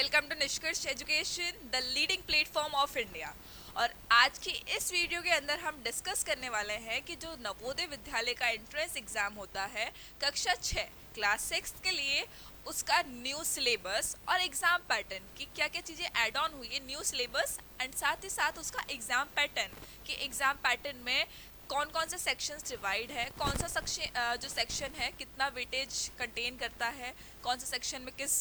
Welcome to निष्कर्ष education, the leading platform of India. और आज की इस वीडियो के अंदर हम डिस्कस करने वाले हैं कि जो नवोदय विद्यालय का एंट्रेंस एग्जाम होता है कक्षा 6 क्लास 6 के लिए, उसका न्यू सिलेबस और एग्जाम पैटर्न की क्या क्या चीज़ें ऐड ऑन हुई है न्यू सिलेबस एंड साथ ही साथ उसका एग्जाम पैटर्न कि एग्जाम पैटर्न में कौन कौन से सेक्शंस डिवाइड है, कौन सा सेक्शन जो सेक्शन है कितना वेटेज कंटेन करता है, कौन सा सेक्शन में किस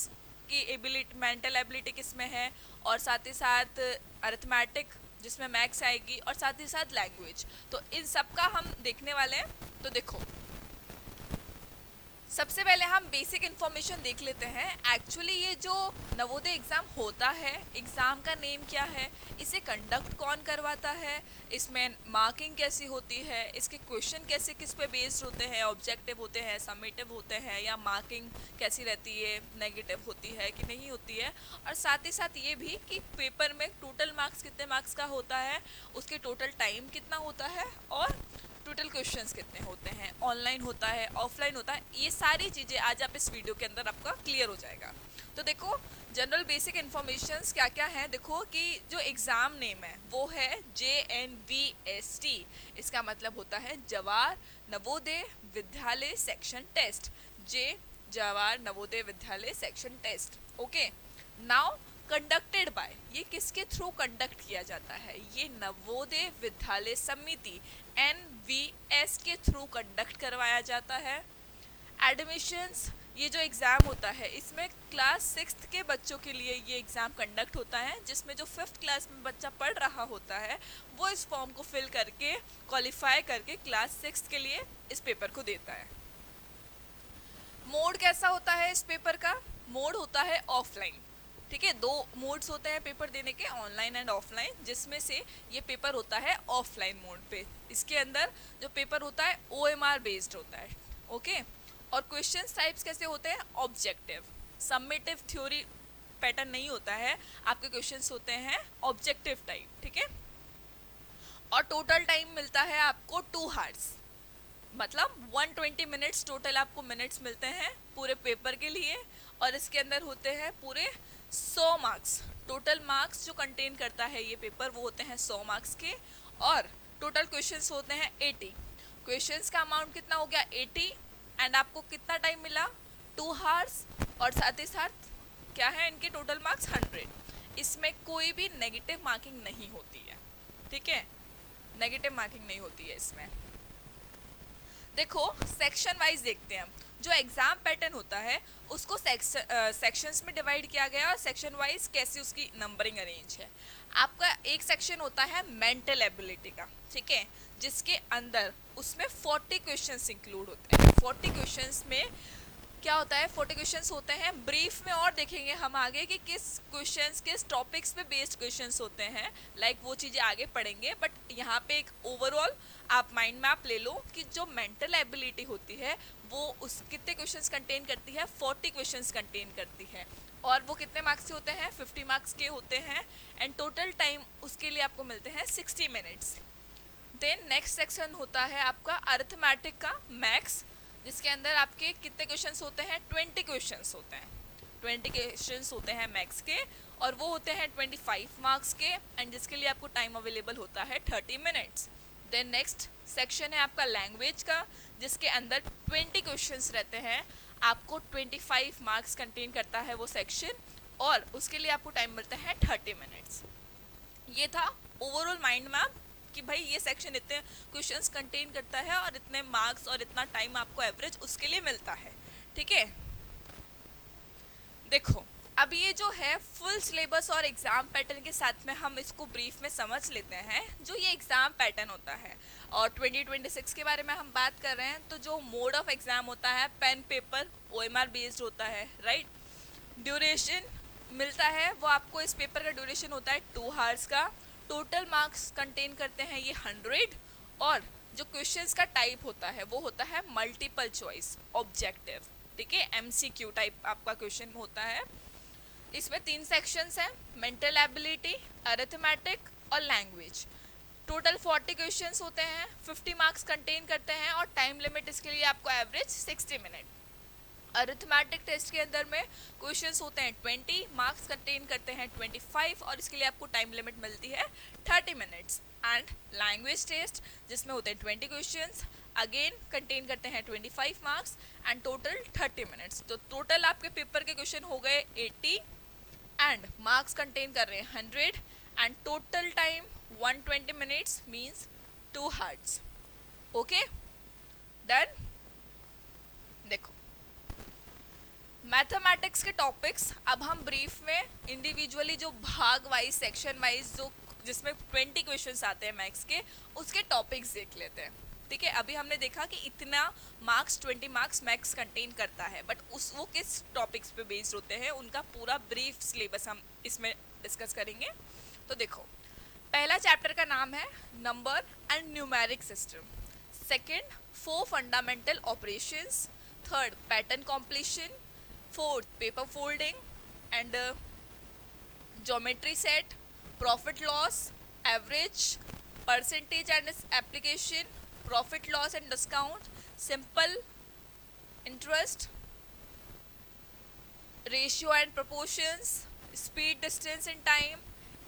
की एबिलिटी मेंटल एबिलिटी किस में है, और साथ ही साथ अरिथमेटिक जिसमें मैथ्स आएगी, और साथ ही साथ लैंग्वेज। तो इन सब का हम देखने वाले हैं। तो देखो, सबसे पहले हम बेसिक इन्फॉर्मेशन देख लेते हैं। एक्चुअली ये जो नवोदय एग्ज़ाम होता है, एग्ज़ाम का नेम क्या है, इसे कंडक्ट कौन करवाता है, इसमें मार्किंग कैसी होती है, इसके क्वेश्चन कैसे किस पे बेस्ड होते हैं, ऑब्जेक्टिव होते हैं, समेटिव होते हैं, या मार्किंग कैसी रहती है, नेगेटिव होती है कि नहीं होती है, और साथ ही साथ ये भी कि पेपर में टोटल मार्क्स कितने मार्क्स का होता है, उसके टोटल टाइम कितना होता है, और टोटल क्वेश्चंस कितने होते हैं, ऑनलाइन होता है, ऑफलाइन होता है, ये सारी चीज़ें आज आप इस वीडियो के अंदर आपका क्लियर हो जाएगा। तो देखो, जनरल बेसिक इन्फॉर्मेशंस क्या क्या है। देखो कि जो एग्ज़ाम नेम है वो है JNVST। इसका मतलब होता है Jawahar Navodaya Vidyalaya section test. Jawahar Navodaya Vidyalaya section test. Okay, now conducted by, ये किसके थ्रू कंडक्ट किया जाता है, ये नवोदय विद्यालय समिति NVS के थ्रू कंडक्ट करवाया जाता है। एडमिशंस, ये जो एग्ज़ाम होता है इसमें क्लास 6 के बच्चों के लिए ये एग्ज़ाम कंडक्ट होता है, जिसमें जो 5th क्लास में बच्चा पढ़ रहा होता है वो इस फॉर्म को फिल करके क्वालिफाई करके क्लास 6 के लिए इस पेपर को देता है। मोड कैसा होता है इस पेपर का, मोड होता है ऑफलाइन। ठीक है, दो मोड्स होते हैं पेपर देने के, ऑनलाइन एंड ऑफलाइन, जिसमें से ये पेपर होता है ऑफलाइन मोड पे। इसके अंदर जो पेपर होता है OMR बेस्ड होता है। ओके, और क्वेश्चन टाइप्स कैसे होते हैं, ऑब्जेक्टिव, सबमिटिव थ्योरी पैटर्न नहीं होता है, आपके क्वेश्चंस होते हैं ऑब्जेक्टिव टाइप। ठीक है, और टोटल टाइम मिलता है आपको 2 आवर्स, मतलब 120 मिनट्स टोटल आपको मिनट्स मिलते हैं पूरे पेपर के लिए। और इसके अंदर होते हैं पूरे 100 मार्क्स। टोटल मार्क्स जो कंटेन करता है ये पेपर वो होते हैं 100 मार्क्स के, और टोटल क्वेश्चंस होते हैं 80। क्वेश्चंस का अमाउंट कितना हो गया 80, एंड आपको कितना टाइम मिला 2 आवर्स, और साथ ही साथ क्या है इनके टोटल मार्क्स 100। इसमें कोई भी नेगेटिव मार्किंग नहीं होती है। ठीक है, नेगेटिव मार्किंग नहीं होती है इसमें। देखो, सेक्शन वाइज देखते हैं हम। जो एग्जाम पैटर्न होता है उसको सेक्शंस में डिवाइड किया गया है, और सेक्शन वाइज कैसी उसकी नंबरिंग अरेंज है। आपका एक सेक्शन होता है मेंटल एबिलिटी का, ठीक है, जिसके अंदर उसमें 40 क्वेश्चंस इंक्लूड होते हैं। 40 क्वेश्चंस में क्या होता है, 40 क्वेश्चंस होते हैं। ब्रीफ में और देखेंगे हम आगे कि किस क्वेश्चंस किस टॉपिक्स पे बेस्ड क्वेश्चंस होते हैं, लाइक वो चीज़ें आगे पढ़ेंगे। बट यहाँ पे एक ओवरऑल आप माइंड मैप ले लो कि जो मेंटल एबिलिटी होती है वो उस कितने क्वेश्चंस कंटेन करती है, 40 क्वेश्चंस कंटेन करती है, और वो कितने मार्क्स के होते हैं, 50 मार्क्स के होते हैं, एंड टोटल टाइम उसके लिए आपको मिलते हैं 60 मिनट्स। देन नेक्स्ट सेक्शन होता है आपका अरिथमेटिक का, मैथ्स, जिसके अंदर आपके कितने क्वेश्चंस होते हैं, 20 क्वेश्चंस होते हैं। 20 क्वेश्चंस होते हैं मैथ्स के, और वो होते हैं 25 मार्क्स के, एंड जिसके लिए आपको टाइम अवेलेबल होता है 30 मिनट्स। देन नेक्स्ट सेक्शन है आपका लैंग्वेज का, जिसके अंदर 20 क्वेश्चंस रहते हैं, आपको 25 मार्क्स कंटेन करता है वो सेक्शन, और उसके लिए आपको टाइम मिलता है 30 मिनट्स। ये था ओवरऑल माइंड मैप कि भाई ये सेक्शन इतने क्वेश्चंस कंटेन करता है और इतने मार्क्स और इतना टाइम आपको एवरेज उसके लिए मिलता है। ठीक है, देखो अब ये जो है फुल सिलेबस और एग्जाम पैटर्न के साथ में हम इसको ब्रीफ में समझ लेते हैं। जो ये एग्जाम पैटर्न होता है, और 2026 के बारे में हम बात कर रहे हैं, तो जो मोड ऑफ एग्जाम होता है पेन पेपर OMR बेस्ड होता है, राइट। ड्यूरेशन मिलता है वो आपको, इस पेपर का ड्यूरेशन होता है 2 आवर्स का। टोटल मार्क्स कंटेन करते हैं ये 100, और जो क्वेश्चंस का टाइप होता है वो होता है मल्टीपल चॉइस ऑब्जेक्टिव। ठीक है, MCQ टाइप आपका क्वेश्चन होता है। इसमें 3 सेक्शंस हैं, मेंटल एबिलिटी, अरिथमेटिक और लैंग्वेज। टोटल 40 क्वेश्चंस होते हैं, 50 मार्क्स कंटेन करते हैं, और टाइम लिमिट इसके लिए आपको एवरेज 60 मिनट। अरिथमेटिक टेस्ट के अंदर में क्वेश्चंस होते हैं 20, मार्क्स कंटेन करते हैं 25 और इसके लिए आपको टाइम लिमिट मिलती है 30 मिनट्स। एंड लैंग्वेज टेस्ट जिसमें होते हैं 20 क्वेश्चंस, अगेन कंटेन करते हैं 25 मार्क्स एंड टोटल 30 मिनट्स। तो टोटल आपके पेपर के क्वेश्चन हो गए 80 एंड मार्क्स कंटेन कर रहे हैं 100 and total time 120 minutes means 2 hours. Okay done. देखो मैथमेटिक्स के टॉपिक्स अब हम ब्रीफ में इंडिविजुअली जो भाग वाइज सेक्शन वाइज जो जिसमें 20 क्वेश्चंस आते हैं मैथ्स के उसके टॉपिक्स देख लेते हैं। ठीक है, अभी हमने देखा कि इतना मार्क्स 20 मार्क्स मैथ्स कंटेन करता है, बट उस वो किस टॉपिक्स पे बेस्ड होते हैं उनका पूरा ब्रीफ सिलेबस हम इसमें डिस्कस करेंगे। तो देखो पहला चैप्टर का नाम है number and numeric system, second 4 fundamental operations, third pattern completion, fourth paper folding and geometry set, profit loss, average, percentage and its application, profit loss and discount, simple interest, ratio and proportions, speed distance in time,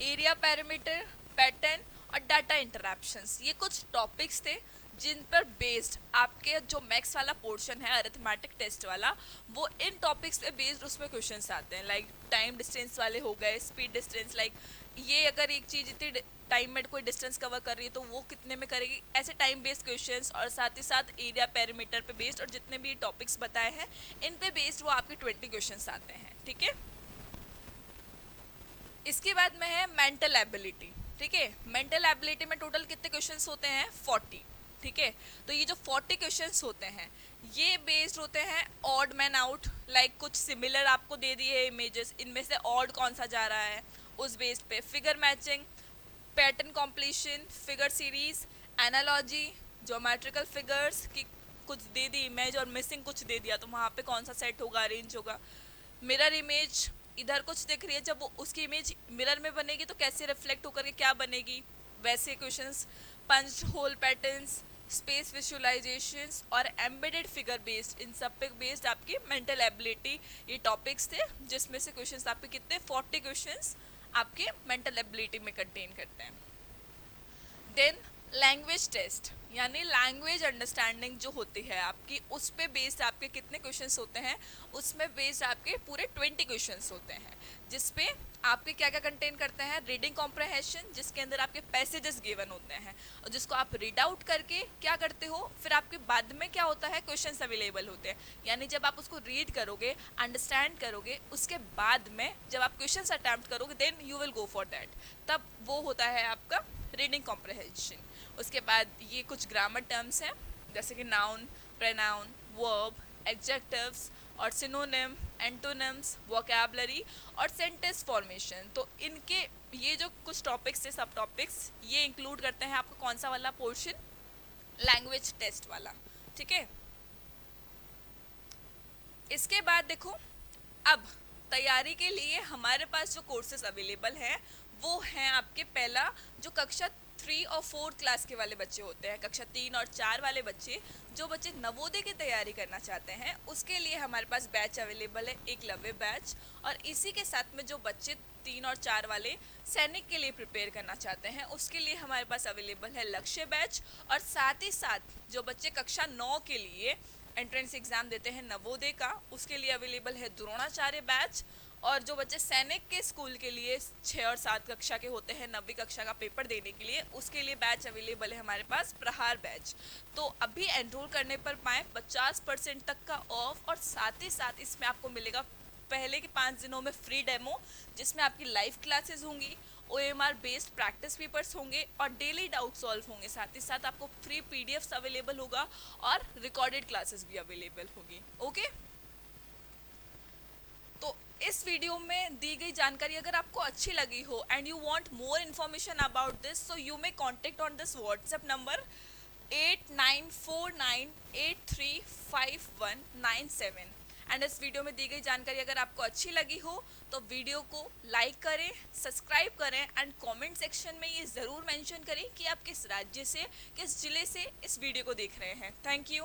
area parameter, pattern और data interactions. ये कुछ topics थे जिन पर based आपके जो maths वाला portion है arithmetic test वाला वो इन टॉपिक्स पे बेस्ड उसमें क्वेश्चंस आते हैं। लाइक टाइम डिस्टेंस वाले हो गए, स्पीड डिस्टेंस, लाइक ये अगर एक चीज़ इतनी टाइम में कोई डिस्टेंस कवर कर रही है तो वो कितने में करेगी, ऐसे टाइम बेस्ड क्वेश्चंस। और साथ ही साथ एरिया पैरामीटर पे बेस्ड और जितने भी टॉपिक्स बताए हैं इन पे बेस्ड वो आपके 20 क्वेश्चंस आते हैं। ठीक है, इसके बाद में है मेंटल एबिलिटी। ठीक है, मेंटल एबिलिटी में टोटल कितने क्वेश्चंस होते हैं 40। ठीक है, तो ये जो 40 क्वेश्चंस होते हैं ये बेस्ड होते हैं ऑड मैन आउट, लाइक कुछ सिमिलर आपको दे दिए इमेजेस, इनमें से ऑड कौन सा जा रहा है उस बेस पे, figure matching, pattern completion, figure series, analogy, geometrical figures की कुछ दे दी इमेज और मिसिंग कुछ दे दिया तो वहाँ पे कौन सा सेट होगा, अरेंज होगा, मिरर इमेज, इधर कुछ दिख रही है जब वो उसकी इमेज मिरर में बनेगी तो कैसे रिफ्लेक्ट होकर के क्या बनेगी, वैसे questions, punch hole patterns, space visualizations और एम्बेडेड फिगर बेस्ड, इन सब पे बेस्ड आपकी मेंटल एबिलिटी ये टॉपिक्स थे जिसमें से क्वेश्चंस आपके कितने 40 क्वेश्चंस आपके मेंटल एबिलिटी में कंटेन करते हैं। देन लैंग्वेज टेस्ट यानी लैंग्वेज अंडरस्टैंडिंग जो होती है आपकी उस पे बेस्ड आपके कितने क्वेश्चंस होते हैं, उसमें बेस्ड आपके पूरे 20 क्वेश्चंस होते हैं जिसपे आपके क्या क्या कंटेन करते हैं, रीडिंग कॉम्प्रहेंशन जिसके अंदर आपके पैसेजेस गिवन होते हैं और जिसको आप रीड आउट करके क्या करते हो, फिर आपके बाद में क्या होता है क्वेश्चंस अवेलेबल होते हैं। यानी जब आप उसको रीड करोगे, अंडरस्टैंड करोगे, उसके बाद में जब आप क्वेश्चंस अटैम्प्ट करोगे then you will go for that, तब वो होता है आपका रीडिंग कॉम्प्रहेंशन। उसके बाद ये कुछ ग्रामर टर्म्स हैं जैसे कि नाउन, प्रोनाउन, वर्ब, एडजेक्टिव्स और सिनोनिम, एंटोनिम्स, वोकैबुलरी और सेंटेंस फॉर्मेशन। तो इनके ये जो कुछ टॉपिक्स है, सब टॉपिक्स ये इंक्लूड करते हैं आपका कौन सा वाला पोर्शन, लैंग्वेज टेस्ट वाला। ठीक है, इसके बाद देखो अब तैयारी के लिए हमारे पास जो कोर्सेज अवेलेबल हैं वो हैं आपके, पहला जो कक्षा 3 और 4 क्लास के वाले बच्चे होते हैं, कक्षा 3 और 4 वाले बच्चे, जो बच्चे नवोदय की तैयारी करना चाहते हैं उसके लिए हमारे पास बैच अवेलेबल है, एकलव्य बैच। और इसी के साथ में जो बच्चे 3 और 4 वाले सैनिक के लिए प्रिपेयर करना चाहते हैं उसके लिए हमारे पास अवेलेबल है लक्ष्य बैच। और साथ ही साथ जो बच्चे कक्षा 9 के लिए एंट्रेंस एग्जाम देते हैं नवोदय का उसके लिए अवेलेबल है द्रोणाचार्य बैच। और जो बच्चे सैनिक के स्कूल के लिए 6 और 7 कक्षा के होते हैं 9वीं कक्षा का पेपर देने के लिए उसके लिए बैच अवेलेबल है हमारे पास प्रहार बैच। तो अभी एनरोल करने पर पाएँ 50% तक का ऑफ और साथ ही साथ इसमें आपको मिलेगा पहले के 5 दिनों में फ्री डेमो जिसमें आपकी लाइव क्लासेस होंगी, OMR बेस्ड प्रैक्टिस पेपर्स होंगे और डेली डाउट सॉल्व होंगे। साथ ही साथ आपको फ्री PDFs अवेलेबल होगा और रिकॉर्डेड क्लासेस भी अवेलेबल होगी। ओके, तो इस वीडियो में दी गई जानकारी अगर आपको अच्छी लगी हो and you want more information about this so you may contact on this WhatsApp number 8949835197। And इस वीडियो में दी गई जानकारी अगर आपको अच्छी लगी हो तो वीडियो को लाइक करें, सब्सक्राइब करें एंड कमेंट सेक्शन में ये ज़रूर मेंशन करें कि आप किस राज्य से, किस ज़िले से इस वीडियो को देख रहे हैं। Thank you.